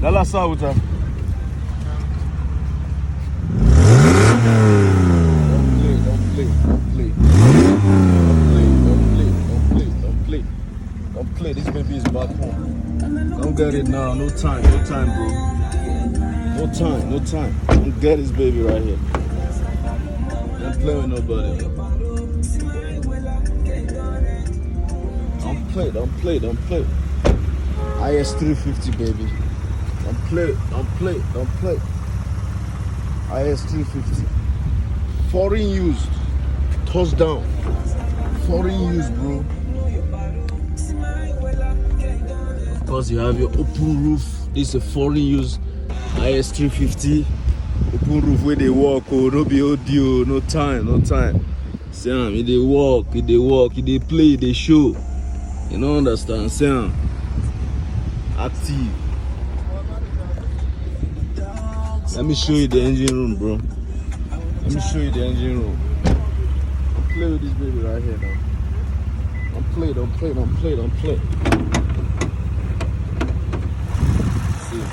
Dala Sauta. Don't play. This baby is back home. Don't get it now. No time, bro. No time. Don't get this baby right here. Don't play with nobody. Don't play. is350, baby. Don't play. is350. Foreign used. Touchdown. Foreign used, bro. Of course, you have your open roof. This is a foreign used is350. Open roof where they walk. Oh, no be audio. No time. Sam, they walk. They play. They show. You don't understand, Sam. Active. Let me show you the engine room, bro. Don't play with this baby right here, though. Don't play. See.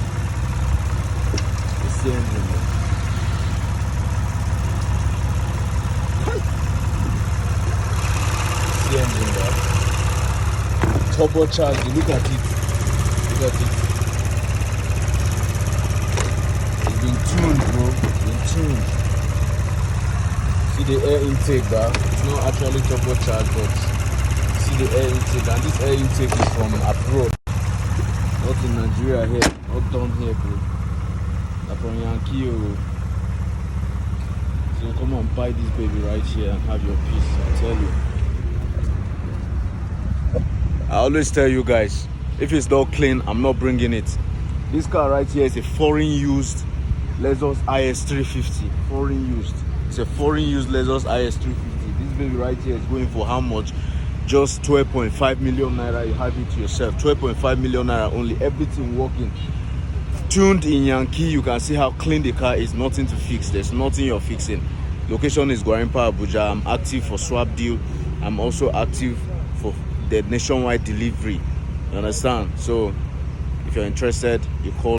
It's the engine, bro. It's the engine, bro. Turbocharged. Look at it. It's been tuned, bro. See the air intake, bro. It's not actually turbocharged, but see the air intake, and this air intake is from abroad, not in Nigeria here, not down here, bro. They're from Yankee, bro. So come on, buy this baby right here and have your peace. I tell you. I always tell you guys, if it's not clean, I'm not bringing it. This car right here is a foreign used Lexus is350. Foreign used. It's a foreign used Lexus is350. This baby right here is going for how much? Just 12.5 million naira. You have it to yourself. 12.5 million naira only. Everything working. Tuned in Yankee. You can see how clean the car is. Nothing to fix. There's nothing you're fixing. Location is Gwarinpa, ABUJA. I'm active for swap deal. I'm also active for the nationwide delivery. You understand? So if you're interested, you call